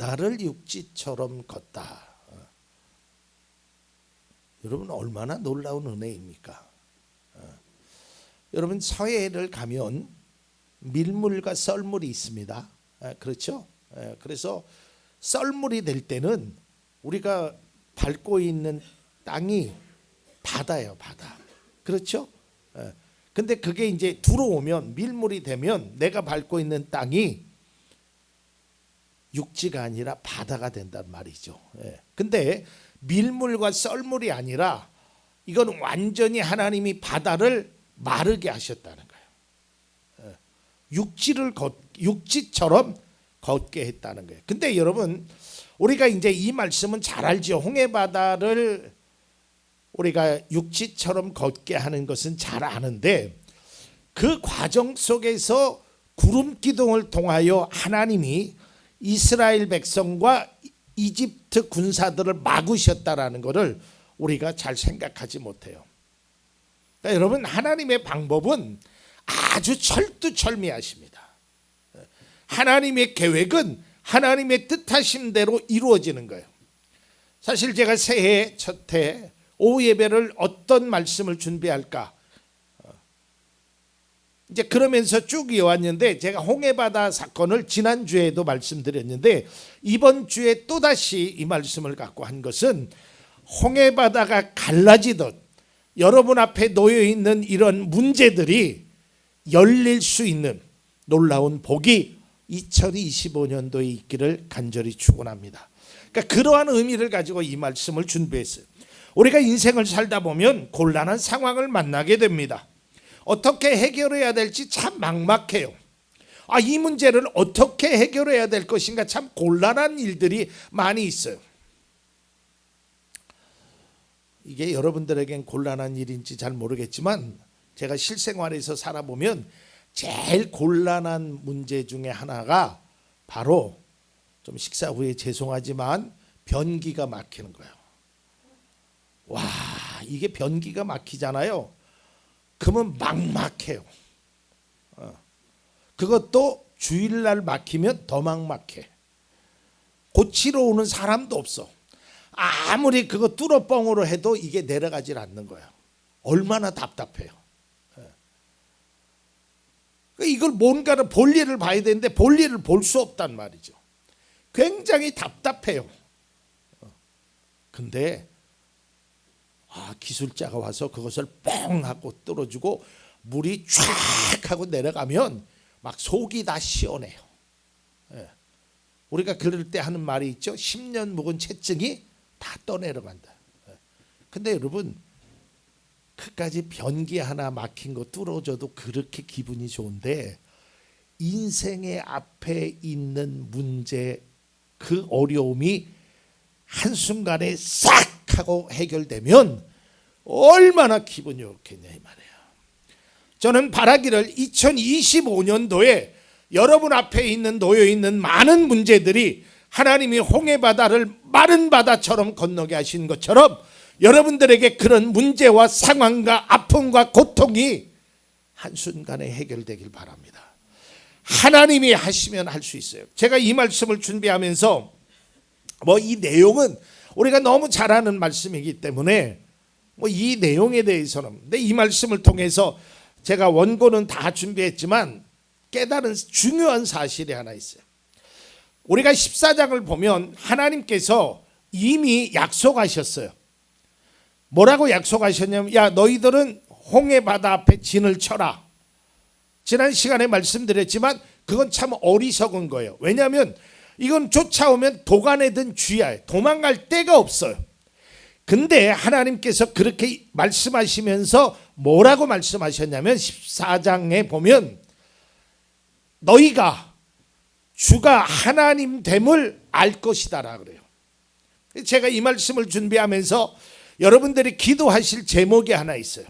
바다를 육지처럼 걷다. 여러분 얼마나 놀라운 은혜입니까? 여러분 서해를 가면 밀물과 썰물이 있습니다. 그렇죠? 그래서 썰물이 될 때는 우리가 밟고 있는 땅이 바다예요, 바다. 그렇죠? 근데 그게 이제 들어오면 밀물이 되면 내가 밟고 있는 땅이 육지가 아니라 바다가 된단 말이죠. 근데 밀물과 썰물이 아니라 이건 완전히 하나님이 바다를 마르게 하셨다는 거예요. 육지처럼 걷게 했다는 거예요. 근데 여러분 우리가 이제 이 말씀은 잘 알죠. 홍해바다를 우리가 육지처럼 걷게 하는 것은 잘 아는데 그 과정 속에서 구름 기둥을 통하여 하나님이 이스라엘 백성과 이집트 군사들을 막으셨다라는 것을 우리가 잘 생각하지 못해요. 그러니까 여러분 하나님의 방법은 아주 철두철미하십니다. 하나님의 계획은 하나님의 뜻하심대로 이루어지는 거예요. 사실 제가 새해 첫 해 오후 예배를 어떤 말씀을 준비할까 이제 그러면서 쭉 이어왔는데 제가 홍해바다 사건을 지난주에도 말씀드렸는데 이번 주에 또다시 이 말씀을 갖고 한 것은 홍해바다가 갈라지듯 여러분 앞에 놓여있는 이런 문제들이 열릴 수 있는 놀라운 복이 2025년도에 있기를 간절히 축원합니다. 그러니까 그러한 의미를 가지고 이 말씀을 준비했어요. 우리가 인생을 살다 보면 곤란한 상황을 만나게 됩니다. 어떻게 해결해야 될지 참 막막해요. 이 문제를 어떻게 해결해야 될 것인가 참 곤란한 일들이 많이 있어요. 이게 여러분들에겐 곤란한 일인지 잘 모르겠지만 제가 실생활에서 살아보면 제일 곤란한 문제 중에 하나가 바로 좀 식사 후에 죄송하지만 변기가 막히는 거예요. 와, 이게 변기가 막히잖아요. 그러면 막막해요. 그것도 주일날 막히면 더 막막해. 고치러 오는 사람도 없어. 아무리 그거 뚫어뻥으로 해도 이게 내려가질 않는 거예요. 얼마나 답답해요. 이걸 뭔가를 볼일을 봐야 되는데 볼일을 볼 수 없단 말이죠. 굉장히 답답해요. 근데 기술자가 와서 그것을 뻥 하고 뚫어주고 물이 쫙 하고 내려가면 막 속이 다 시원해요. 우리가 그럴 때 하는 말이 있죠. 10년 묵은 채증이 다 떠내려간다. 근데 여러분 그까지 변기 하나 막힌 거 뚫어줘도 그렇게 기분이 좋은데 인생의 앞에 있는 문제 그 어려움이 한순간에 싹 하고 해결되면 얼마나 기분이 좋겠냐 이 말이에요. 저는 바라기를 2025년도에 여러분 앞에 놓여 있는 많은 문제들이 하나님이 홍해바다를 마른 바다처럼 건너게 하신 것처럼 여러분들에게 그런 문제와 상황과 아픔과 고통이 한순간에 해결되길 바랍니다. 하나님이 하시면 할 수 있어요. 제가 이 말씀을 준비하면서 이 내용은 우리가 너무 잘 아는 말씀이기 때문에 이 내용에 대해서는 근데 이 말씀을 통해서 제가 원고는 다 준비했지만 깨달은 중요한 사실이 하나 있어요. 우리가 14장을 보면 하나님께서 이미 약속하셨어요. 뭐라고 약속하셨냐면 야 너희들은 홍해바다 앞에 진을 쳐라. 지난 시간에 말씀드렸지만 그건 참 어리석은 거예요. 왜냐하면 이건 쫓아오면 도가내든 쥐야. 도망갈 데가 없어요. 근데 하나님께서 그렇게 말씀하시면서 뭐라고 말씀하셨냐면 14장에 보면 너희가 주가 하나님 됨을 알 것이다라 그래요. 제가 이 말씀을 준비하면서 여러분들이 기도하실 제목이 하나 있어요.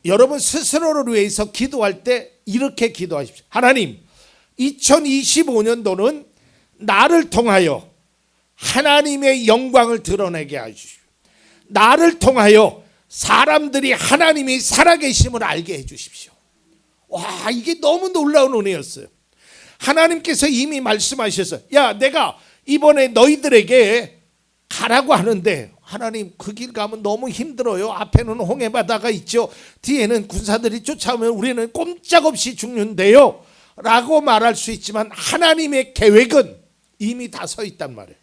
여러분 스스로를 위해서 기도할 때 이렇게 기도하십시오. 하나님 2025년도는 나를 통하여 하나님의 영광을 드러내게 해주십시오. 나를 통하여 사람들이 하나님이 살아계심을 알게 해주십시오. 와, 이게 너무 놀라운 은혜였어요. 하나님께서 이미 말씀하셨어요. 야, 내가 이번에 너희들에게 가라고 하는데 하나님 그 길 가면 너무 힘들어요. 앞에는 홍해바다가 있죠. 뒤에는 군사들이 쫓아오면 우리는 꼼짝없이 죽는데요 라고 말할 수 있지만 하나님의 계획은 이미 다 서 있단 말이에요.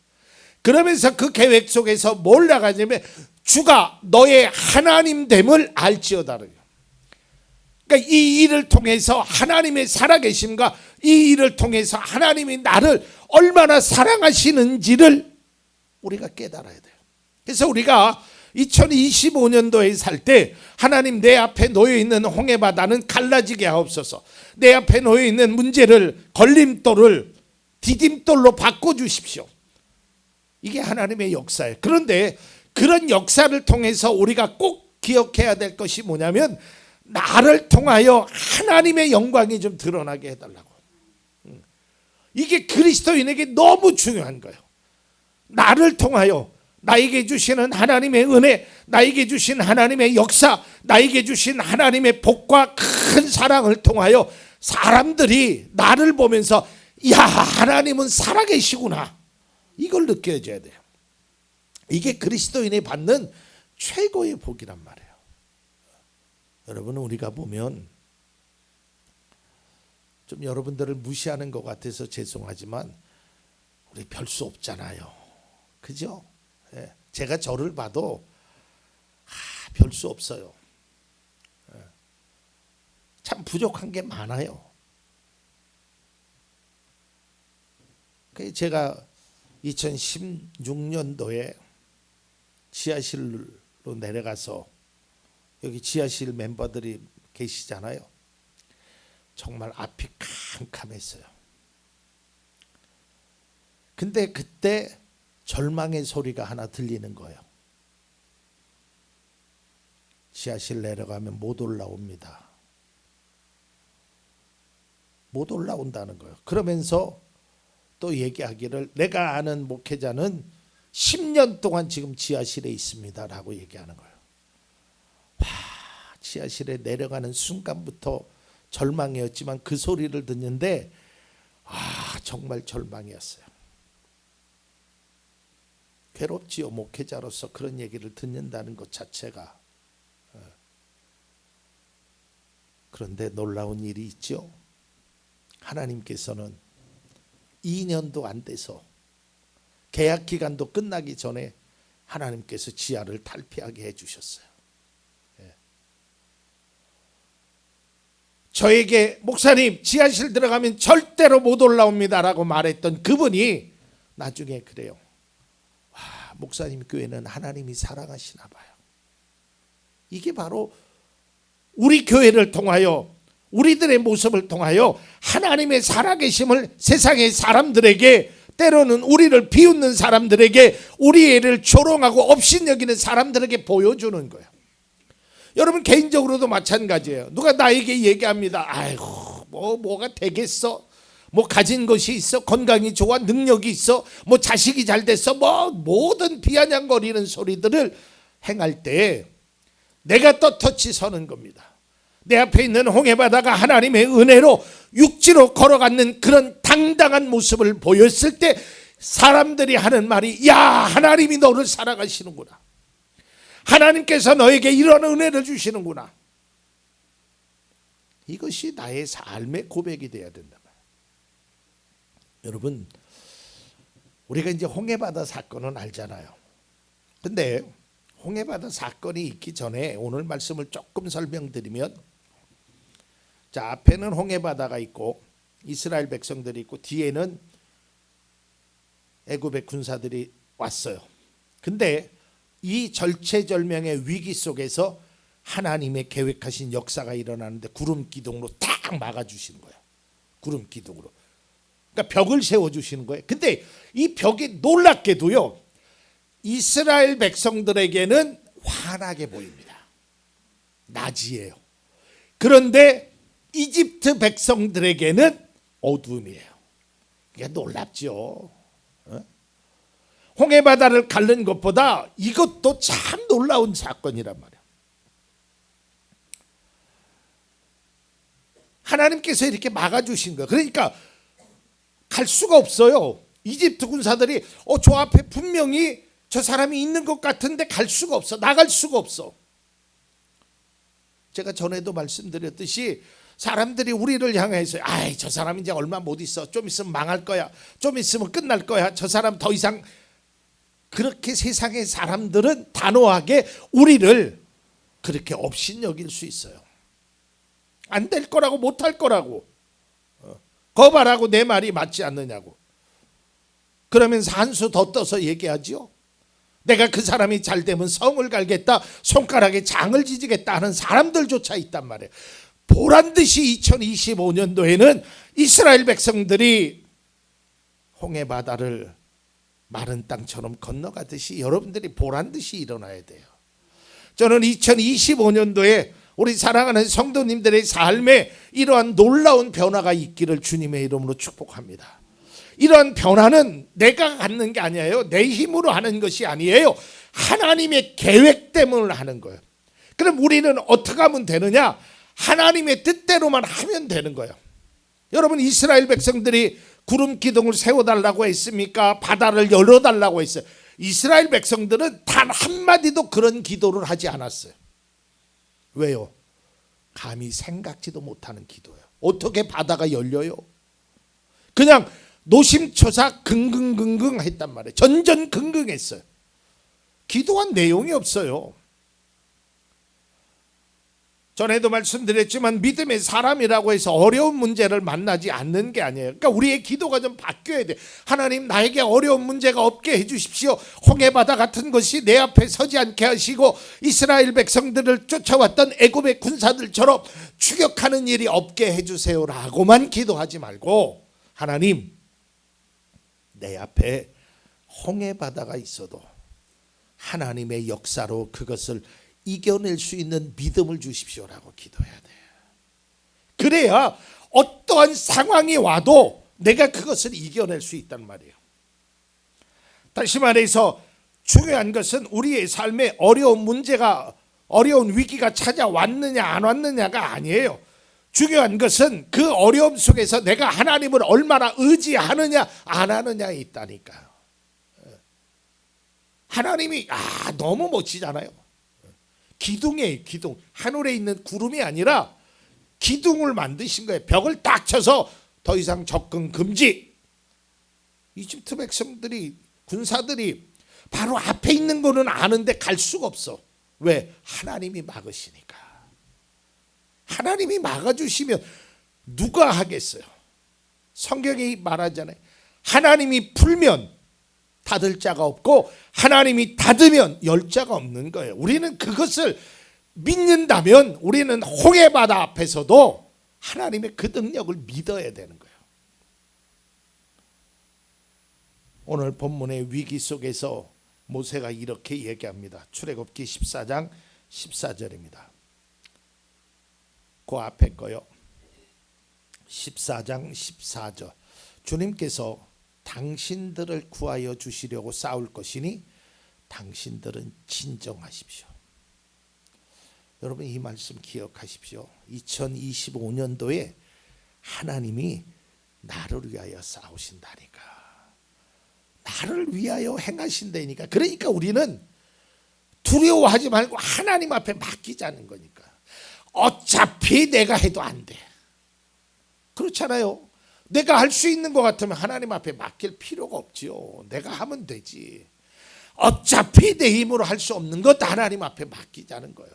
그러면서 그 계획 속에서 뭘 나가냐면 주가 너의 하나님됨을 알지어다래요. 그러니까 이 일을 통해서 하나님의 살아계심과 이 일을 통해서 하나님이 나를 얼마나 사랑하시는지를 우리가 깨달아야 돼요. 그래서 우리가 2025년도에 살 때 하나님 내 앞에 놓여 있는 홍해바다는 갈라지게 하옵소서. 내 앞에 놓여 있는 문제를 걸림돌을 디딤돌로 바꿔주십시오. 이게 하나님의 역사예요. 그런데 그런 역사를 통해서 우리가 꼭 기억해야 될 것이 뭐냐면 나를 통하여 하나님의 영광이 좀 드러나게 해달라고. 이게 그리스도인에게 너무 중요한 거예요. 나를 통하여 나에게 주시는 하나님의 은혜, 나에게 주신 하나님의 역사, 나에게 주신 하나님의 복과 큰 사랑을 통하여 사람들이 나를 보면서 야, 하나님은 살아계시구나, 이걸 느껴져야 돼요. 이게 그리스도인이 받는 최고의 복이란 말이에요. 여러분, 우리가 보면 좀 여러분들을 무시하는 것 같아서 죄송하지만 우리 별 수 없잖아요. 그죠? 예. 제가 저를 봐도 별 수 없어요. 예. 참 부족한 게 많아요. 제가 2016년도에 지하실로 내려가서 여기 지하실 멤버들이 계시잖아요. 정말 앞이 캄캄했어요. 근데 그때 절망의 소리가 하나 들리는 거예요. 지하실 내려가면 못 올라옵니다. 못 올라온다는 거예요. 그러면서 또 얘기하기를 내가 아는 목회자는 10년 동안 지금 지하실에 있습니다 라고 얘기하는 거예요. 와, 지하실에 내려가는 순간부터 절망이었지만 그 소리를 듣는데 정말 절망이었어요. 괴롭지요. 목회자로서 그런 얘기를 듣는다는 것 자체가. 그런데 놀라운 일이 있죠. 하나님께서는 2년도 안 돼서 계약 기간도 끝나기 전에 하나님께서 지하를 탈피하게 해주셨어요. 저에게 목사님 지하실 들어가면 절대로 못 올라옵니다 라고 말했던 그분이 나중에 그래요. 와, 목사님 교회는 하나님이 사랑하시나 봐요. 이게 바로 우리 교회를 통하여 우리들의 모습을 통하여 하나님의 살아계심을 세상의 사람들에게, 때로는 우리를 비웃는 사람들에게, 우리를 조롱하고 업신여기는 사람들에게 보여주는 거예요. 여러분 개인적으로도 마찬가지예요. 누가 나에게 얘기합니다. 아이고 뭐가 되겠어? 뭐 가진 것이 있어? 건강이 좋아? 능력이 있어? 뭐 자식이 잘 됐어? 뭐 모든 비아냥거리는 소리들을 행할 때 내가 떳떳이 서는 겁니다. 내 앞에 있는 홍해바다가 하나님의 은혜로 육지로 걸어가는 그런 당당한 모습을 보였을 때 사람들이 하는 말이 야, 하나님이 너를 사랑하시는구나. 하나님께서 너에게 이런 은혜를 주시는구나. 이것이 나의 삶의 고백이 되어야 된다. 여러분, 우리가 이제 홍해바다 사건은 알잖아요. 근데 홍해바다 사건이 있기 전에 오늘 말씀을 조금 설명드리면, 자, 앞에는 홍해바다가 있고 이스라엘 백성들이 있고 뒤에는 애굽의 군사들이 왔어요. 근데 이 절체절명의 위기 속에서 하나님의 계획하신 역사가 일어나는데 구름 기둥으로 딱 막아주시는 거예요. 구름 기둥으로. 그러니까 벽을 세워주시는 거예요. 근데 이 벽이 놀랍게도요, 이스라엘 백성들에게는 환하게 보입니다. 낮이에요. 그런데 이집트 백성들에게는 어두움이에요. 이게 놀랍죠. 홍해바다를 가른 것보다 이것도 참 놀라운 사건이란 말이에요. 하나님께서 이렇게 막아주신 거예요. 그러니까 갈 수가 없어요. 이집트 군사들이 저 앞에 분명히 저 사람이 있는 것 같은데 갈 수가 없어. 나갈 수가 없어. 제가 전에도 말씀드렸듯이 사람들이 우리를 향해서 아이 저 사람 이제 얼마 못 있어. 좀 있으면 망할 거야. 좀 있으면 끝날 거야. 저 사람 더 이상. 그렇게 세상의 사람들은 단호하게 우리를 그렇게 업신여길 수 있어요. 안 될 거라고 못할 거라고. 거봐라고 내 말이 맞지 않느냐고. 그러면서 한 수 더 떠서 얘기하지요. 내가 그 사람이 잘 되면 성을 갈겠다, 손가락에 장을 지지겠다 하는 사람들조차 있단 말이에요. 보란듯이 2025년도에는 이스라엘 백성들이 홍해 바다를 마른 땅처럼 건너가듯이 여러분들이 보란듯이 일어나야 돼요. 저는 2025년도에 우리 사랑하는 성도님들의 삶에 이러한 놀라운 변화가 있기를 주님의 이름으로 축복합니다. 이러한 변화는 내가 갖는 게 아니에요. 내 힘으로 하는 것이 아니에요. 하나님의 계획 때문에 하는 거예요. 그럼 우리는 어떻게 하면 되느냐? 하나님의 뜻대로만 하면 되는 거예요. 여러분 이스라엘 백성들이 구름 기둥을 세워달라고 했습니까? 바다를 열어달라고 했어요. 이스라엘 백성들은 단 한마디도 그런 기도를 하지 않았어요. 왜요? 감히 생각지도 못하는 기도예요. 어떻게 바다가 열려요? 그냥 노심초사 긍긍긍긍 했단 말이에요. 전전긍긍했어요. 기도한 내용이 없어요. 전에도 말씀드렸지만 믿음의 사람이라고 해서 어려운 문제를 만나지 않는 게 아니에요. 그러니까 우리의 기도가 좀 바뀌어야 돼. 하나님 나에게 어려운 문제가 없게 해주십시오. 홍해바다 같은 것이 내 앞에 서지 않게 하시고 이스라엘 백성들을 쫓아왔던 애굽의 군사들처럼 추격하는 일이 없게 해주세요라고만 기도하지 말고 하나님 내 앞에 홍해바다가 있어도 하나님의 역사로 그것을 이겨낼 수 있는 믿음을 주십시오라고 기도해야 돼요. 그래야 어떠한 상황이 와도 내가 그것을 이겨낼 수 있단 말이에요. 다시 말해서 중요한 것은 우리의 삶에 어려운 위기가 찾아왔느냐 안 왔느냐가 아니에요. 중요한 것은 그 어려움 속에서 내가 하나님을 얼마나 의지하느냐 안 하느냐에 있다니까요. 하나님이 너무 멋지잖아요. 기둥이에요. 기둥. 하늘에 있는 구름이 아니라 기둥을 만드신 거예요. 벽을 딱 쳐서 더 이상 접근 금지. 이집트 백성들이 군사들이 바로 앞에 있는 거는 아는데 갈 수가 없어. 왜? 하나님이 막으시니까. 하나님이 막아주시면 누가 하겠어요? 성경이 말하잖아요. 하나님이 풀면 닫을 자가 없고 하나님이 닫으면 열 자가 없는 거예요. 우리는 그것을 믿는다면 우리는 홍해바다 앞에서도 하나님의 그 능력을 믿어야 되는 거예요. 오늘 본문의 위기 속에서 모세가 이렇게 얘기합니다. 출애굽기 14장 14절입니다. 그 앞에 거요. 14장 14절. 주님께서 당신들을 구하여 주시려고 싸울 것이니 당신들은 진정하십시오. 여러분 이 말씀 기억하십시오. 2025년도에 하나님이 나를 위하여 싸우신다니까. 나를 위하여 행하신다니까. 그러니까 우리는 두려워하지 말고 하나님 앞에 맡기자는 거니까. 어차피 내가 해도 안 돼. 그렇잖아요. 내가 할 수 있는 것 같으면 하나님 앞에 맡길 필요가 없지요. 내가 하면 되지. 어차피 내 힘으로 할 수 없는 것 하나님 앞에 맡기자는 거예요.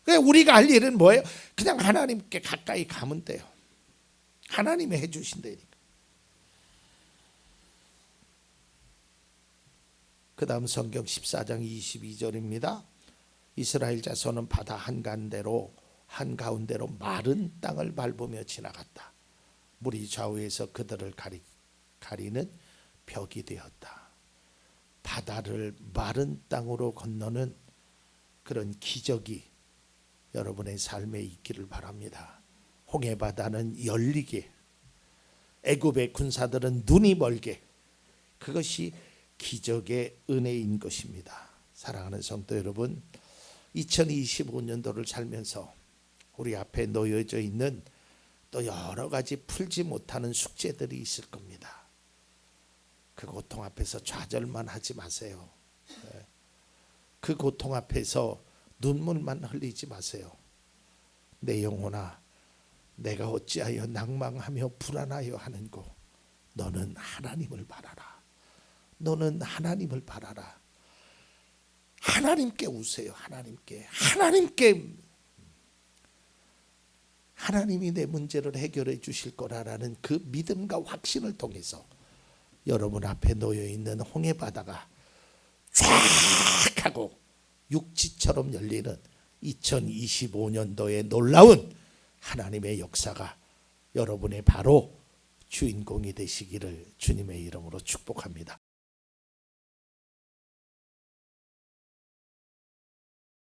그러니까 우리가 할 일은 뭐예요? 그냥 하나님께 가까이 가면 돼요. 하나님이 해주신다니까. 그 다음 성경 14장 22절입니다. 이스라엘 자손은 바다 한가운데로 마른 땅을 밟으며 지나갔다. 물이 좌우에서 그들을 가리는 벽이 되었다. 바다를 마른 땅으로 건너는 그런 기적이 여러분의 삶에 있기를 바랍니다. 홍해바다는 열리게, 애굽의 군사들은 눈이 멀게, 그것이 기적의 은혜인 것입니다. 사랑하는 성도 여러분, 2025년도를 살면서 우리 앞에 놓여져 있는 또 여러 가지 풀지 못하는 숙제들이 있을 겁니다. 그 고통 앞에서 좌절만 하지 마세요. 그 고통 앞에서 눈물만 흘리지 마세요. 내 영혼아, 내가 어찌하여 낭망하며 불안하여 하는고, 너는 하나님을 바라라. 너는 하나님을 바라라. 하나님께 우세요. 하나님이 내 문제를 해결해 주실 거라는 그 믿음과 확신을 통해서 여러분 앞에 놓여 있는 홍해 바다가 쫙 하고 육지처럼 열리는 2025년도의 놀라운 하나님의 역사가 여러분의 바로 주인공이 되시기를 주님의 이름으로 축복합니다.